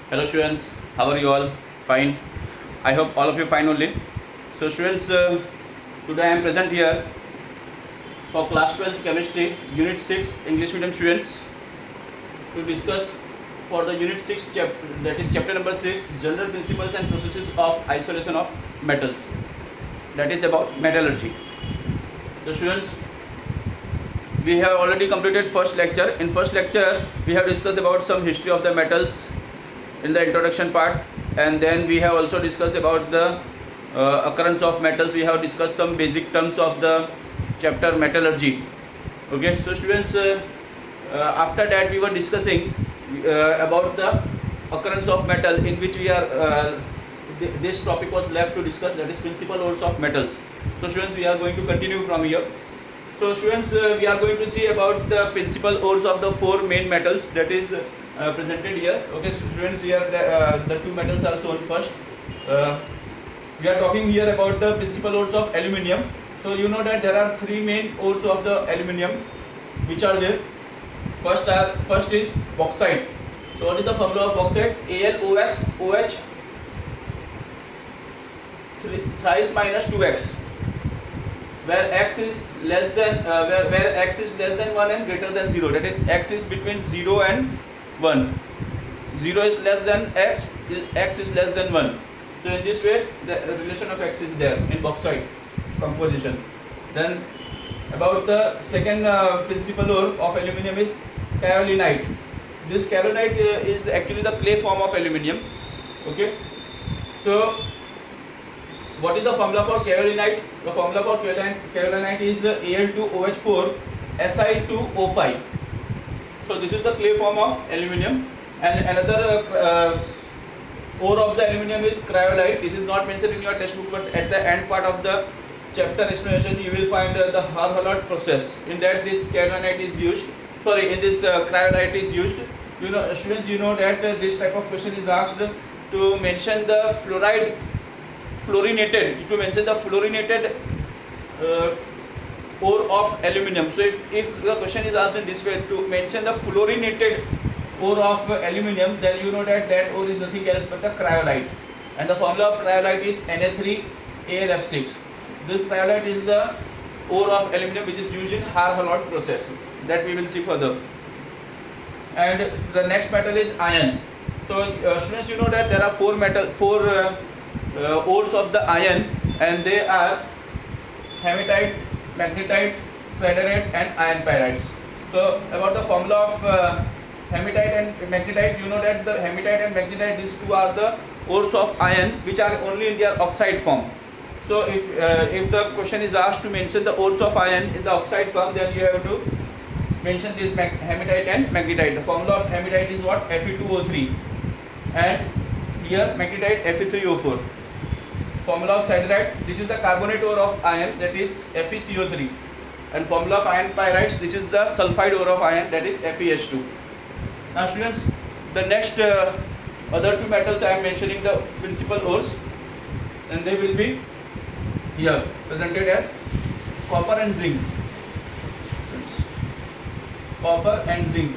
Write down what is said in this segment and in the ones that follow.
Hello students, how are you all? Fine. I hope all of you fine only. So students, today I am present here for class 12 chemistry, unit 6 English medium students to discuss for the unit 6 that is chapter number 6 general principles and processes of isolation of metals, that is about metallurgy. So students, we have already completed first lecture. In first lecture we have discussed about some history of the metals in the introduction part, and then we have also discussed about the occurrence of metals. We have discussed some basic terms of the chapter metallurgy. Okay, so students, after that we were discussing about the occurrence of metal, in which we are this topic was left to discuss, that is principal ores of metals. So students, we are going to continue from here. So students, we are going to see about the principal ores of the four main metals that is presented here. Okay, so students, here the two metals are shown first. We are talking here about the principal ores of aluminium. So you know that there are three main ores of the aluminium which are there. First is bauxite. So what is the formula of bauxite? AlOX OH thrice minus 2x, where x is less than where x is less than 1 and greater than 0. That is, x is between 0 and 1. 0 is less than x is less than 1. So in this way the relation of x is there in bauxite composition. Then about the second principal ore of aluminium is kaolinite. This kaolinite is actually the clay form of aluminium. Okay, so what is the formula for kaolinite? The formula for kaolinite is Al2OH4 Si2O5. So this is the clay form of aluminium. And another ore of the aluminium is cryolite. This is not mentioned in your textbook, but at the end part of the chapter explanation you will find the Har-Hollott process. In that this kaolinite is used. In this cryolite is used. You know, students, you know that this type of question is asked to mention the fluorinated ore of aluminium. So if the question is asked in this way, to mention the fluorinated ore of aluminium, then you know that ore is nothing else but the cryolite, and the formula of cryolite is Na3Al(F)6. This cryolite is the ore of aluminium which is used in Har-Hollott process, that we will see further. And the next metal is iron. So students, you know that there are four ores of the iron, and they are hematite, magnetite, siderite and iron pyrites. So about the formula of hematite and magnetite, you know that the hematite and magnetite, these two are the ores of iron which are only in their oxide form. So if the question is asked to mention the ores of iron in the oxide form, then you have to mention this hematite and magnetite. The formula of hematite is what? Fe2O3, and here magnetite Fe3O4. Formula of siderite, this is the carbonate ore of iron, that is FeCO3, and formula of iron pyrites, this is the sulfide ore of iron, that is FeH2. Now students, the next other two metals I am mentioning the principal ores, and they will be here presented as copper and zinc. Copper and zinc.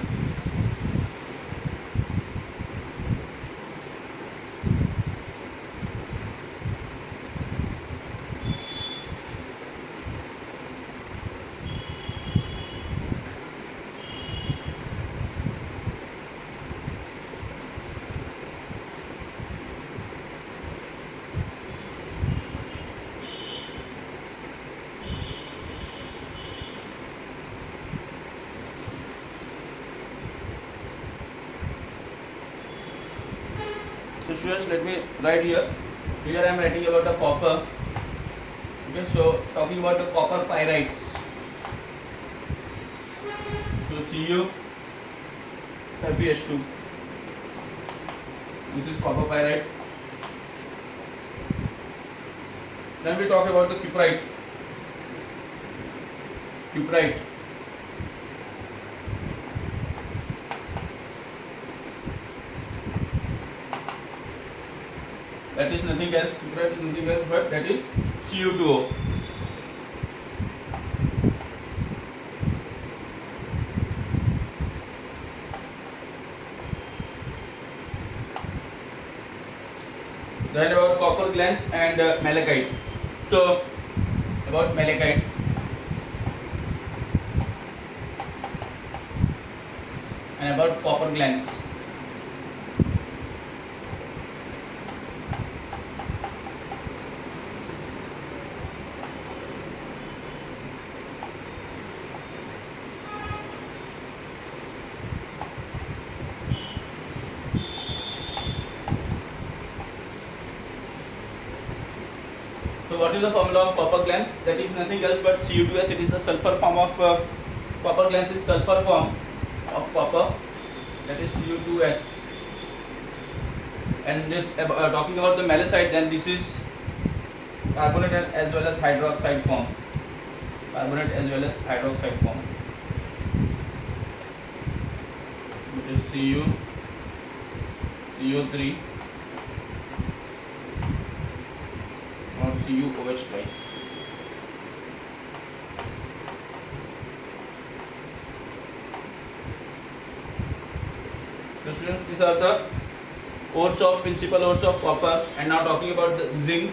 So students, let me write here. Here I am writing about the copper. Okay, so talking about the copper pyrites. So Cu FeH2. This is copper pyrite. Then we talk about the cuprite. That is nothing else. Cuprite is nothing else but that is Cu2O. Then about copper glans and malachite. So about malachite. And about copper glans. So what is the formula of copper glans? That is nothing else but Cu2S. It is the sulfur form of copper glans is sulfur form of copper. That is Cu2S. And this talking about the malachite, then this is carbonate as well as hydroxide form. Carbonate as well as hydroxide form. Which is CO3 or CuOH twice. So students, these are the principal ores of copper. And now talking about the zinc.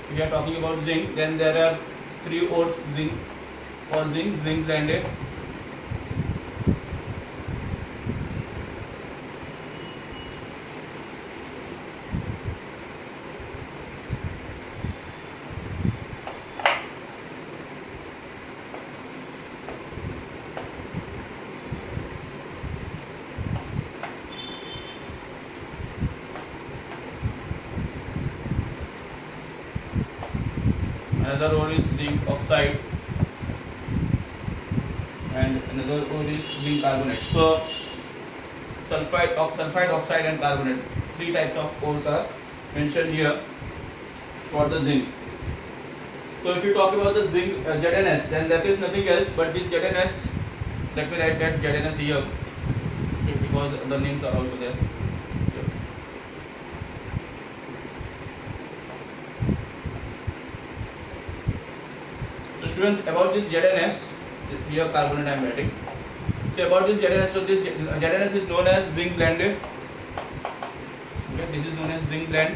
If we are talking about zinc, then there are 3 ores zinc blended. Another ore is zinc oxide and another ore is zinc carbonate. So sulfide oxide and carbonate, 3 types of ores are mentioned here for the zinc. So if you talk about the zinc ZnS, then that is nothing else but this ZnS. Let me write that ZnS here because the names are also there. So student, about this ZnS, here carbonate I am writing. So about this ZnS, so this ZnS is known as zinc blended. Okay, this is known as zinc blend,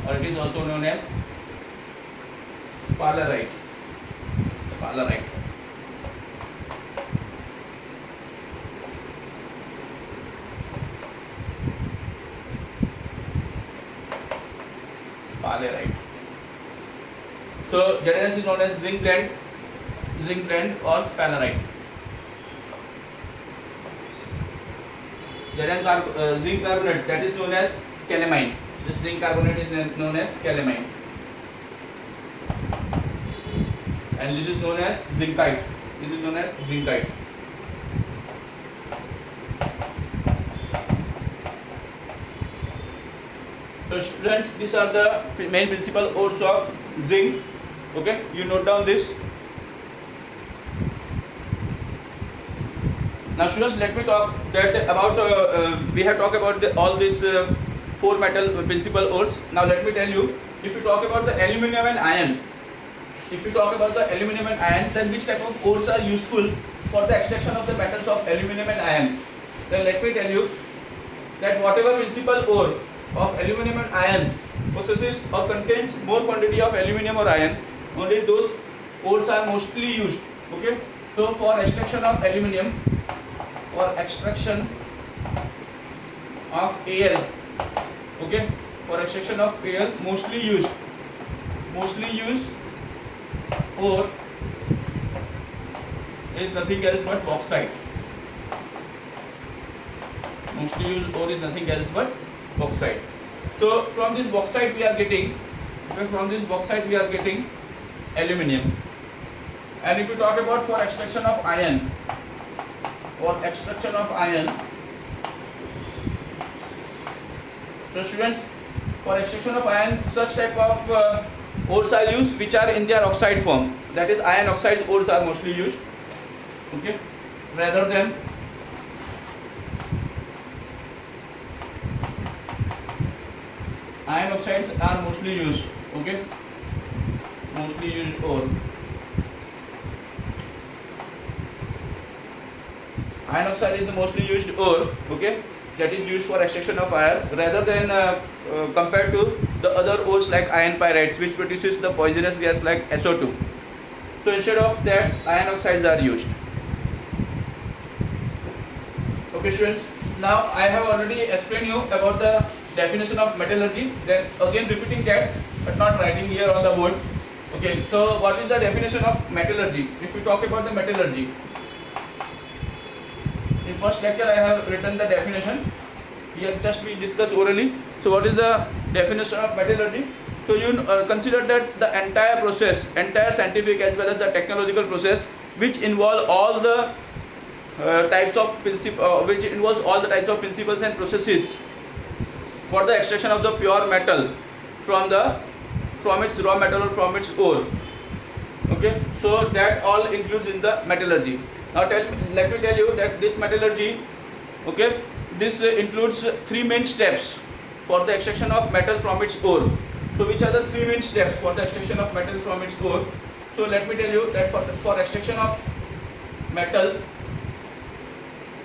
or it is also known as sphalerite. Sphalerite. So ZnS is known as zinc blend or sphalerite. Zinc carbonate, that is known as calamine. This zinc carbonate is known as calamine, and this is known as zincite. So students, these are the main principal ores of zinc. Okay, you note down this. Now students, let me talk that about we have talked about all these 4 metal principal ores. Now let me tell you, if you talk about the aluminum and iron, then which type of ores are useful for the extraction of the metals of aluminum and iron? Then let me tell you that whatever principal ore of aluminum and iron possesses or contains more quantity of aluminum or iron, only those ores are mostly used. Okay, so for extraction of aluminum or extraction of Al, okay, for extraction of Al, mostly used ore is nothing else but bauxite. Mostly used ore is nothing else but bauxite. So from this bauxite we are getting, aluminum. And if you talk about for extraction of iron, so students, for extraction of iron, such type of ores are used which are in their oxide form. That is, iron oxides ores are mostly used. Okay, rather than iron oxides are mostly used. Okay, mostly used ore. Iron oxide is the mostly used ore. Okay, that is used for extraction of iron, rather than compared to the other ores like iron pyrites, which produces the poisonous gas like SO2. So instead of that, iron oxides are used. Okay students, now I have already explained you about the definition of metallurgy, then again repeating that but not writing here on the board. Okay, so what is the definition of metallurgy? If we talk about the metallurgy, in first lecture I have written the definition, here just we discuss orally. So what is the definition of metallurgy? So you consider that the entire process, entire scientific as well as the technological process, which involve all the which involves all the types of principles and processes for the extraction of the pure metal from its raw metal or from its ore. Okay, so that all includes in the metallurgy. Now let me tell you that this metallurgy, okay, this includes three main steps for the extraction of metal from its ore. So which are the three main steps for the extraction of metal from its ore? So let me tell you that for extraction of metal,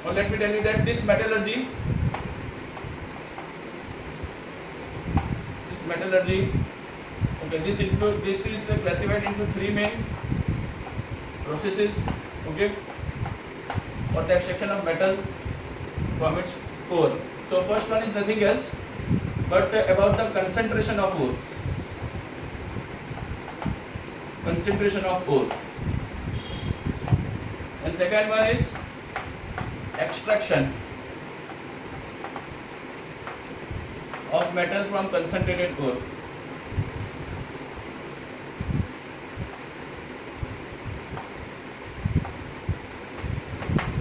or let me tell you that this metallurgy, okay, this is classified into three main processes, okay, for the extraction of metal from its ore. So first one is nothing else but about the concentration of ore. And second one is extraction of metal from concentrated ore.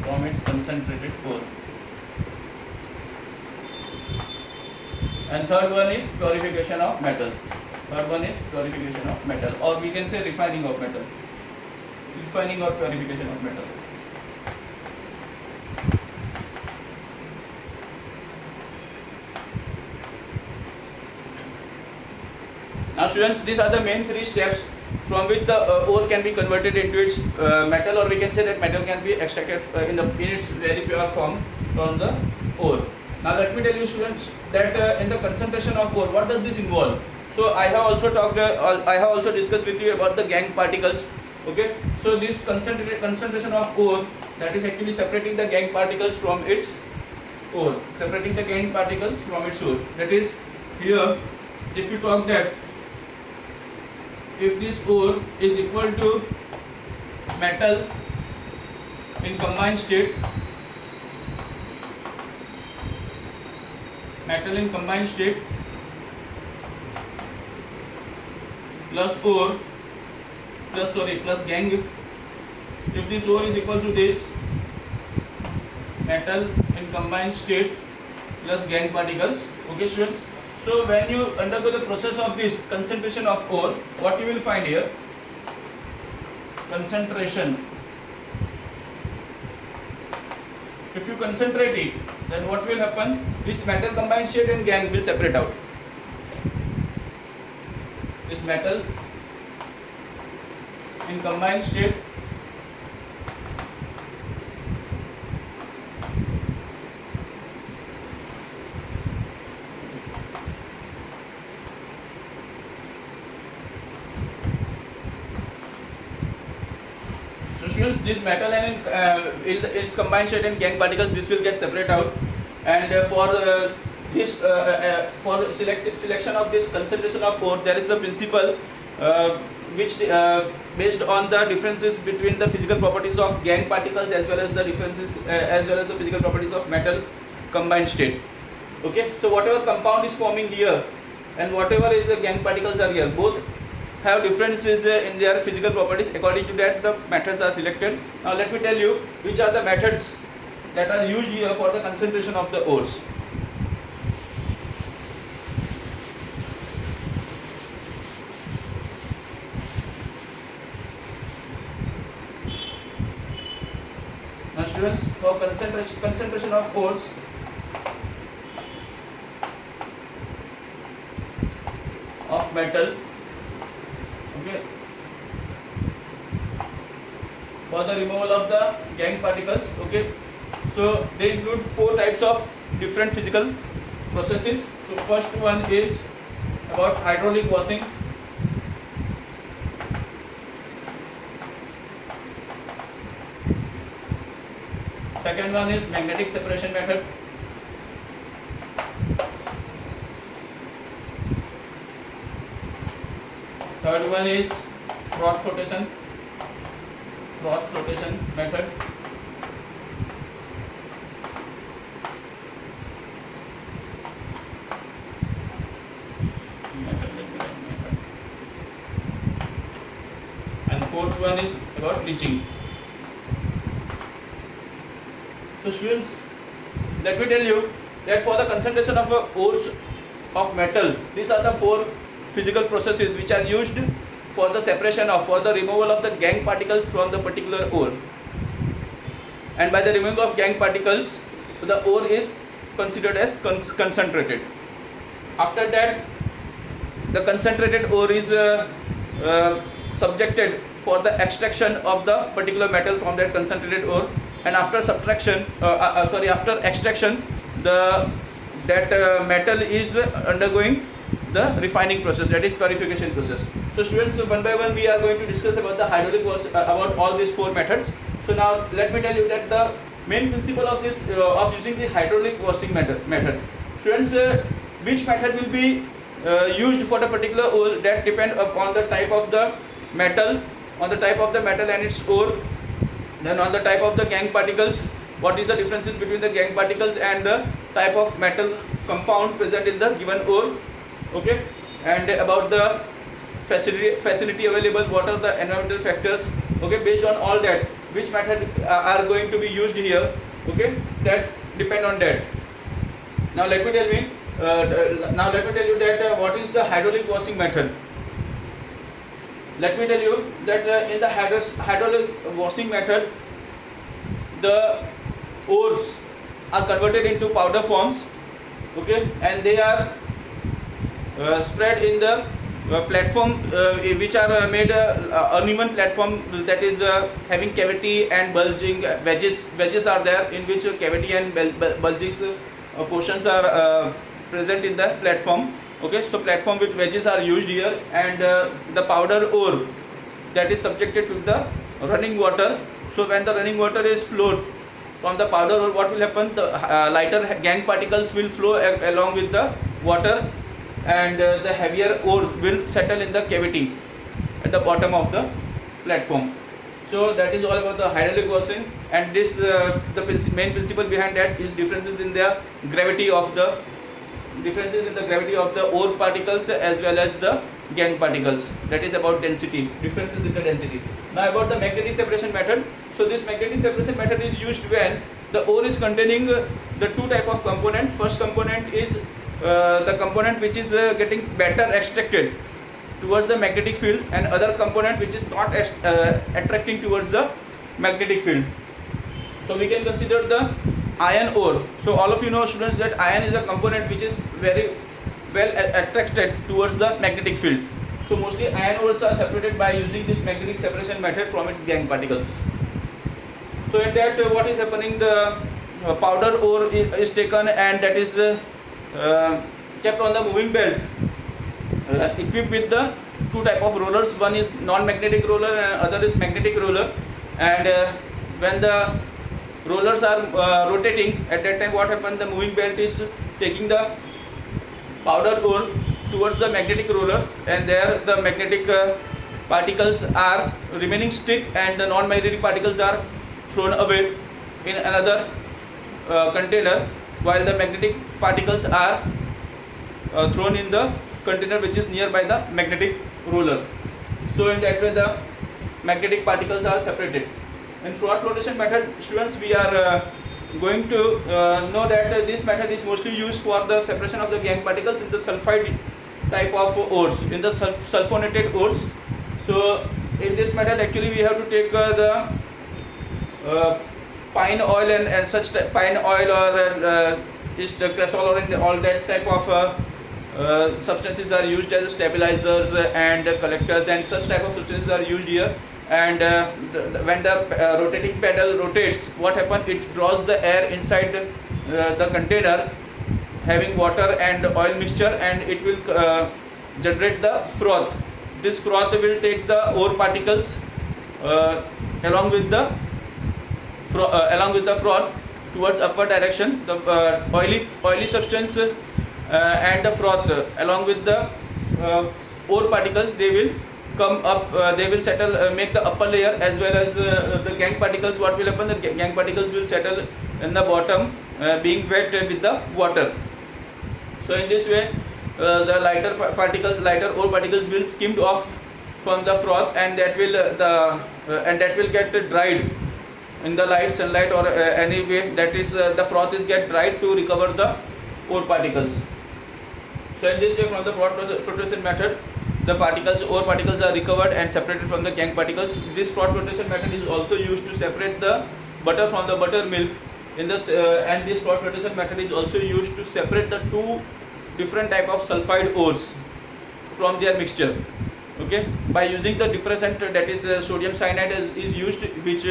From its concentrated ore. And third one is purification of metal. Or we can say refining of metal. Refining or purification of metal. Now students, these are the main three steps from which the ore can be converted into its metal, or we can say that metal can be extracted in its very pure form from the ore. Now let me tell you students that in the concentration of ore, what does this involve? So I have also discussed with you about the gangue particles. Okay, so this concentration of ore, that is actually separating the gangue particles from its ore. That is, here if you talk that if this ore is equal to metal in combined state, plus gangue, if this ore is equal to this metal in combined state plus gangue particles. Okay students, so when you undergo the process of this concentration of ore, what you will find here, concentration, if you concentrate it, then what will happen, this metal combined state and gangue will separate out. This metal in combined state this metal and its combined state and gangue particles, this will get separate out, and for selection of this concentration of ore, there is a principle which based on the differences between the physical properties of gangue particles as well as the physical properties of metal combined state. Okay, so whatever compound is forming here and whatever is the gangue particles are here, both have differences in their physical properties. According to that, the methods are selected. Now let me tell you which are the methods that are used here for the concentration of the ores. Now students, for concentration of ores, of metal, okay, for the removal of the gangue particles, okay, so they include four types of different physical processes. So first one is about hydraulic washing. Second one is magnetic separation method. Third one is froth flotation method. And fourth one is about leaching. So students, let me tell you that for the concentration of ores of metal, these are the four physical processes which are used for the separation of, for the removal of the gangue particles from the particular ore. And by the removal of gangue particles, the ore is considered as concentrated. After that, the concentrated ore is subjected for the extraction of the particular metal from that concentrated ore, and after extraction, that metal is undergoing the refining process, that is purification process. So students, one by one we are going to discuss about the hydraulic wash, about all these four methods. So now let me tell you that the main principle of this of using the hydraulic washing method. Students, which method will be used for the particular ore, that depend upon the type of the metal, and its ore, then on the type of the gangue particles, what is the differences between the gangue particles and the type of metal compound present in the given ore, okay, and about the facility available, what are the environmental factors, okay, based on all that, which method are going to be used here, okay, that depend on that. Now let me tell you that what is the hydraulic washing method. Let me tell you that in the hydraulic washing method, the ores are converted into powder forms, okay, and they are spread in the platform which are made uneven platform, that is having cavity and bulging wedges are there, in which cavity and bulging portions are present in the platform. Okay, so platform with wedges are used here, and the powder ore, that is subjected to the running water. So when the running water is flowed from the powder ore, what will happen? The lighter gangue particles will flow along with the water, and the heavier ore will settle in the cavity at the bottom of the platform. So that is all about the hydraulic washing, and this the main principle behind that is differences in the gravity of the ore particles as well as the gangue particles, that is about density, differences in the density. Now about the magnetic separation method. So this magnetic separation method is used when the ore is containing the two type of component. First component is the component which is getting better extracted towards the magnetic field, and other component which is not attracting towards the magnetic field. So we can consider the iron ore. So all of you know, students, that iron is a component which is very well attracted towards the magnetic field. So mostly iron ores are separated by using this magnetic separation method from its gangue particles. So in that what is happening, the powder ore is taken, and that is kept on the moving belt, equipped with the two type of rollers. One is non-magnetic roller and other is magnetic roller, and when the rollers are rotating, at that time what happens, the moving belt is taking the powder ore towards the magnetic roller, and there the magnetic particles are remaining stick, and the non-magnetic particles are thrown away in another container, while the magnetic particles are thrown in the container which is nearby the magnetic roller. So in that way the magnetic particles are separated. In froth flotation method, students, we are going to know that this method is mostly used for the separation of the gangue particles in the sulfide type of ores, in the sulfonated ores. So in this method actually we have to take the pine oil and such pine oil or is the cresol oil, and all that type of substances are used as stabilizers and collectors, and such type of substances are used here. And when the rotating pedal rotates, what happens, it draws the air inside the container having water and oil mixture, and it will generate the froth. This froth will take the ore particles along with the froth towards upward direction. The oily substance and the froth along with the ore particles, they will come up, they will settle, make the upper layer, as well as the gangue particles. What will happen? The gangue particles will settle in the bottom, being wet with the water. So in this way, the lighter ore particles will skimmed off from the froth, and that will get dried in the light sunlight, or any way that is the froth is get dried to recover the ore particles. So in this way, from the froth flotation method, the ore particles are recovered and separated from the gangue particles. This froth flotation method is also used to separate the butter from the buttermilk. And this froth flotation method is also used to separate the two different type of sulfide ores from their mixture. Okay, by using the depressant, that is sodium cyanide is used, which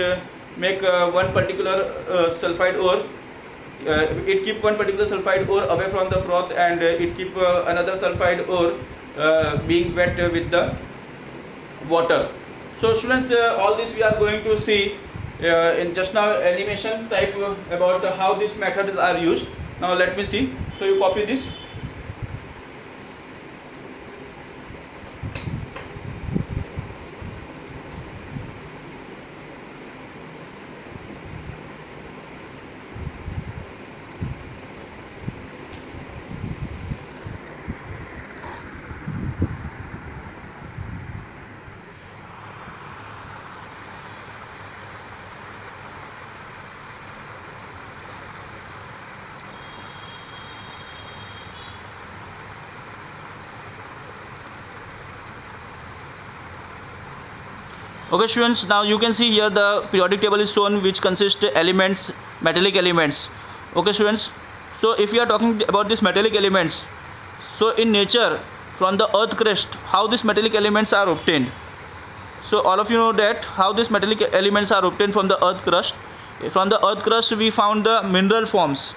make one particular sulfide ore. It keep one particular sulfide ore away from the froth, and it keep another sulfide ore being wet with the water. So students, all this we are going to see in just now animation type about how these methods are used. Now let me see. So you copy this. Okay students, now you can see here the periodic table is shown, which consists elements, metallic elements. Okay students, so if we are talking about these metallic elements, so in nature, from the earth crust, how these metallic elements are obtained. So all of you know that how these metallic elements are obtained from the earth crust. From the earth crust we found the mineral forms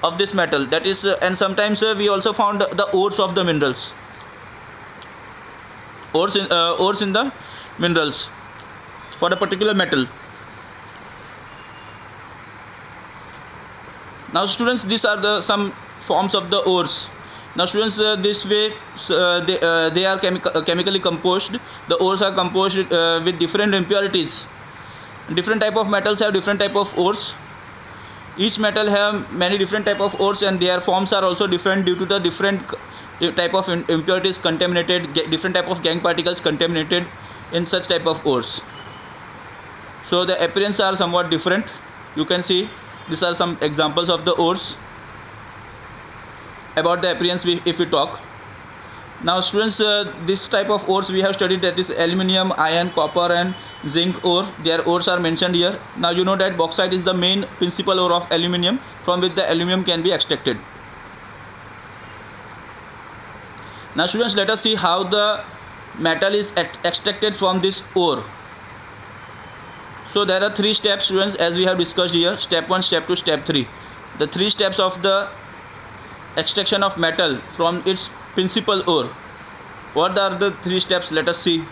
of this metal, that is and sometimes we also found the ores of the minerals, ores in the minerals for a particular metal. Now students, these are some forms of the ores. Now students, this way they are chemically composed. The ores are composed with different impurities. Different type of metals have different type of ores. Each metal have many different type of ores, and their forms are also different due to the different type of impurities contaminated, different type of gangue particles contaminated in such type of ores. So the appearance are somewhat different. You can see these are some examples of the ores. About the appearance, if we talk now students, this type of ores we have studied, that is aluminium, iron, copper and zinc ore. Their ores are mentioned here. Now you know that bauxite is the main principal ore of aluminium, from which the aluminium can be extracted. Now students, let us see how the metal is extracted from this ore. So there are 3 steps students, as we have discussed here: step 1, step 2, step 3. The 3 steps of the extraction of metal from its principal ore. What are the 3 steps? Let us see.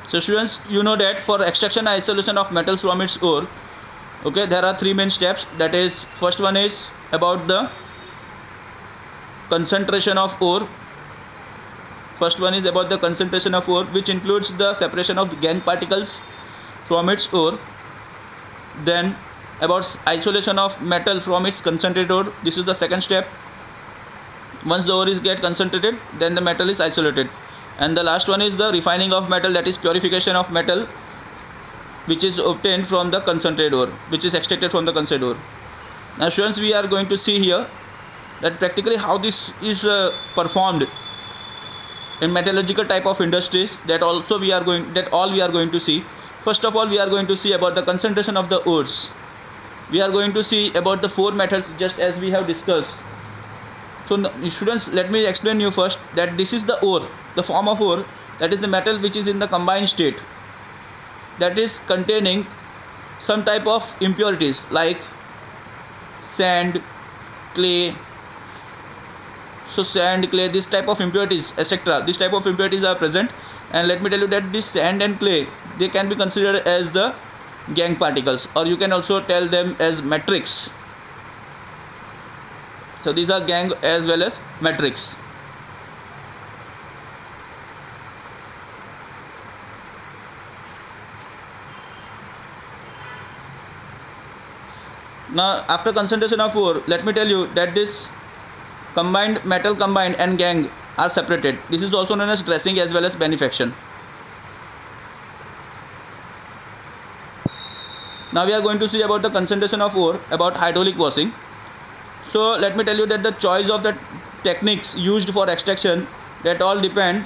So students, you know that for extraction and isolation of metals from its ore, okay, there are 3 main steps. That is, first one is about the concentration of ore. First one is about the concentration of ore, which includes the separation of the gangue particles from its ore. Then about isolation of metal from its concentrated ore. This is the second step. Once the ore is get concentrated, then the metal is isolated. And the last one is the refining of metal, that is purification of metal, which is obtained from the concentrated ore, which is extracted from the concentrated ore. Now students, we are going to see here that practically how this is performed in metallurgical type of industries. That all we are going to see. First of all, we are going to see about the concentration of the ores. We are going to see about the 4 methods, just as we have discussed. So students, let me explain you first that this is the ore, the form of ore. that is the metal which is in the combined state, that is containing some type of impurities like sand, clay. So sand, clay, this type of impurities, etc., this type of impurities are present. And let me tell you that this sand and clay, they can be considered as the gangue particles, or you can also tell them as matrix. So these are gangue as well as matrix. Now after concentration of ore, let me tell you that this combined metal combined and gangue are separated. This is also known as dressing as well as benefaction. Now we are going to see about the concentration of ore, about hydraulic washing. So let me tell you that the choice of the techniques used for extraction, that all depend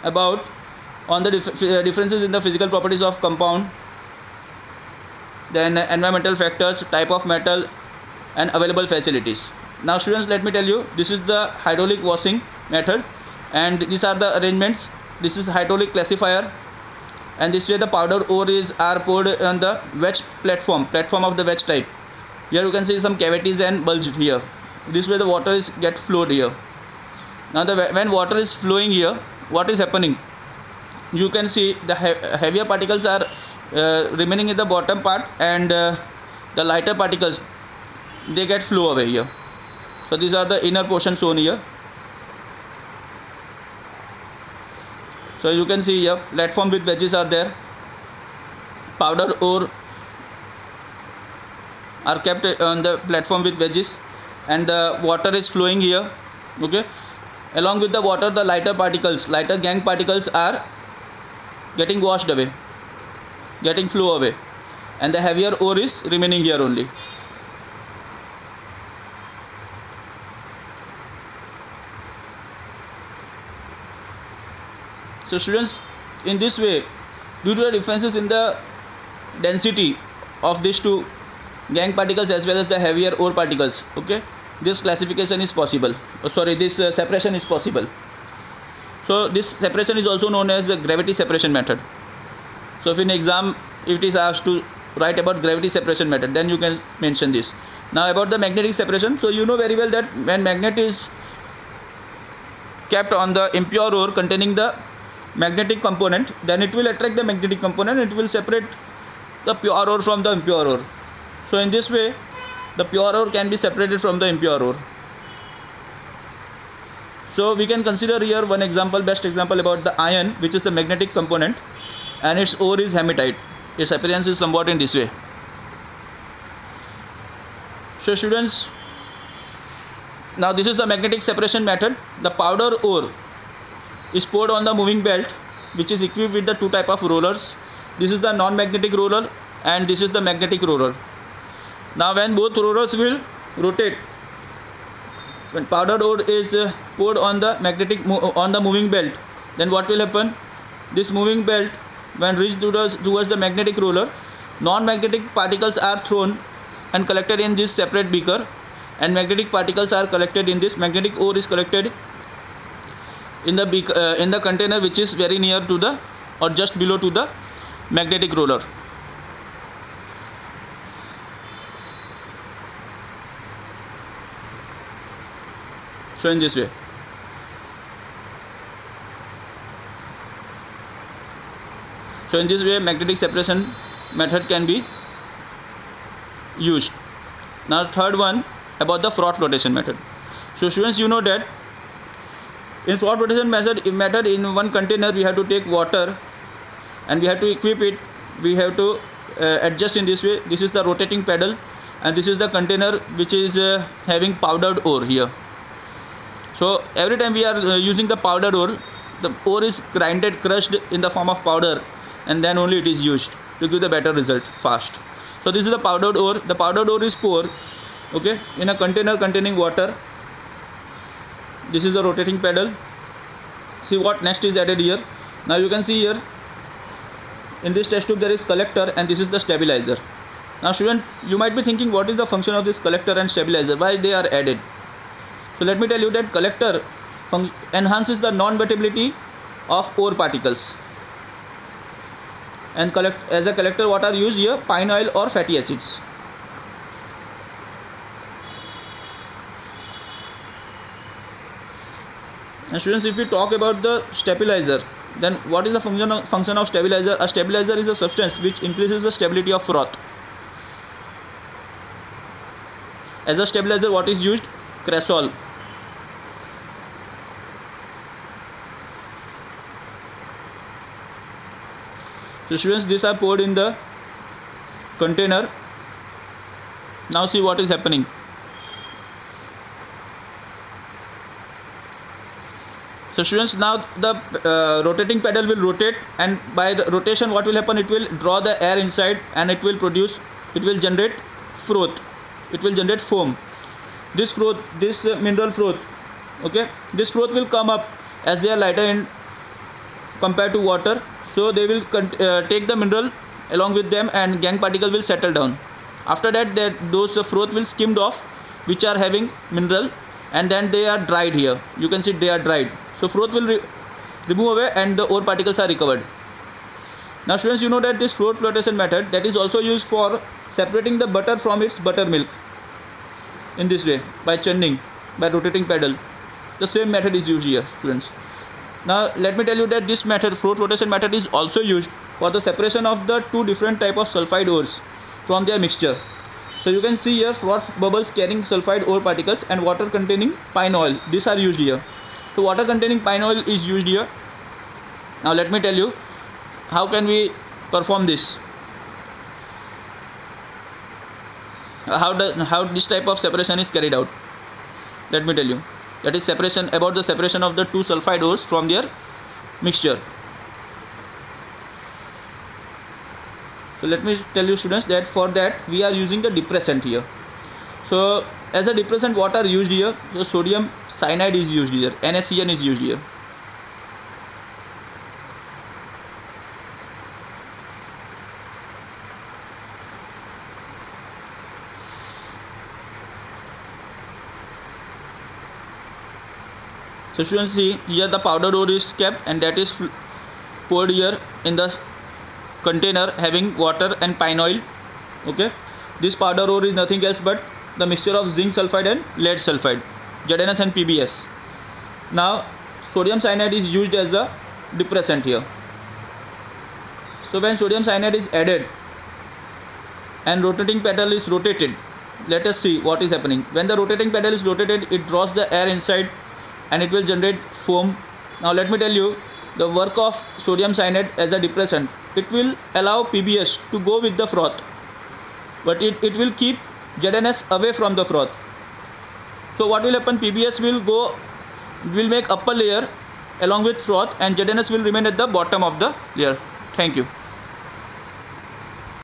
about on the differences in the physical properties of compound, then environmental factors, type of metal, and available facilities. Now students, let me tell you, this is the hydraulic washing method, and these are the arrangements. This is hydraulic classifier, and this way the powder ore are poured on the wedge platform of the wedge type. Here you can see some cavities and bulged here. This way the water is get flowed here. Now when water is flowing here, what is happening? You can see the heavier particles are remaining in the bottom part, and the lighter particles, they get flow away here. So these are the inner portion shown here. So you can see here platform with wedges are there. Powder ore are kept on the platform with wedges, and the water is flowing here. Okay, along with the water, the lighter gangue particles are getting washed away, getting flow away, and the heavier ore is remaining here only. So students, in this way, due to the differences in the density of these two gangue particles as well as the heavier ore particles, okay, this classification is possible. This separation is possible. So this separation is also known as the gravity separation method. So if in exam, if it is asked to write about gravity separation method, then you can mention this. Now about the magnetic separation, so you know very well that when magnet is kept on the impure ore containing the magnetic component, then it will attract the magnetic component, it will separate the pure ore from the impure ore. So in this way, the pure ore can be separated from the impure ore. So we can consider here one example, best example about the iron, which is the magnetic component, and its ore is hematite. Its appearance is somewhat in this way. So students, now this is the magnetic separation method. The powder ore is poured on the moving belt, which is equipped with the two type of rollers. This is the non-magnetic roller, and this is the magnetic roller. Now when both rollers will rotate, when powdered ore is poured on the moving belt, then what will happen? This moving belt, when reached towards the magnetic roller, non-magnetic particles are thrown and collected in this separate beaker, and magnetic particles are collected in this magnetic ore is collected in the beaker, in the container which is very near to the or just below to the magnetic roller. So in this way. So in this way, magnetic separation method can be used. Now third one, about the froth flotation method. So students, you know that in froth flotation method in one container we have to take water and we have to equip it. We have to adjust in this way. This is the rotating pedal, and this is the container which is having powdered ore here. So every time we are using the powdered ore, the ore is crushed in the form of powder, and then only it is used to give the better result fast. So this is the powdered ore. The powdered ore is poured, okay, in a container containing water. This is the rotating pedal. See what next is added here. Now you can see here in this test tube there is collector, and this is the stabilizer. Now student, you might be thinking, what is the function of this collector and stabilizer, why they are added? So let me tell you that collector enhances the non-wettability of ore particles. And as a collector, what are used here? Pine oil or fatty acids. And students, if we talk about the stabilizer, then what is the function of stabilizer? A stabilizer is a substance which increases the stability of froth. As a stabilizer, what is used? Cresol. So students, these are poured in the container. Now see what is happening. So students, now the rotating pedal will rotate, and by the rotation what will happen? It will draw the air inside and it will generate froth. It will generate foam. This froth, this mineral froth, okay, this froth will come up as they are lighter in compared to water. So they will take the mineral along with them, and gangue particle will settle down. After that, those froth will skimmed off, which are having mineral, and then they are dried here. You can see they are dried. So froth will remove away and the ore particles are recovered. Now students, you know that this froth flotation method, that is also used for separating the butter from its buttermilk. In this way, by churning, by rotating pedal. The same method is used here, students. Now let me tell you that this method, froth flotation method, is also used for the separation of the two different type of sulfide ores from their mixture. So you can see here froth bubbles carrying sulfide ore particles and water containing pine oil. These are used here. So water containing pine oil is used here. Now let me tell you how can we perform this. How this type of separation is carried out. Let me tell you. That is about the separation of the two sulfide ores from their mixture. So let me tell you students that for that we are using the depressant here. So as a depressant, what are used here? So sodium cyanide is used here, NaCN is used here. So students, see here the powder ore is kept, and that is poured here in the container having water and pine oil. Okay, this powder ore is nothing else but the mixture of zinc sulfide and lead sulfide, ZnS and PbS. Now sodium cyanide is used as a depressant here. So when sodium cyanide is added and rotating pedal is rotated, let us see what is happening. When the rotating pedal is rotated, it draws the air inside and it will generate foam. Now let me tell you the work of sodium cyanide as a depressant. It will allow PbS to go with the froth, but it will keep ZnS away from the froth. So what will happen? PbS will make upper layer along with froth, and ZnS will remain at the bottom of the layer. Thank you.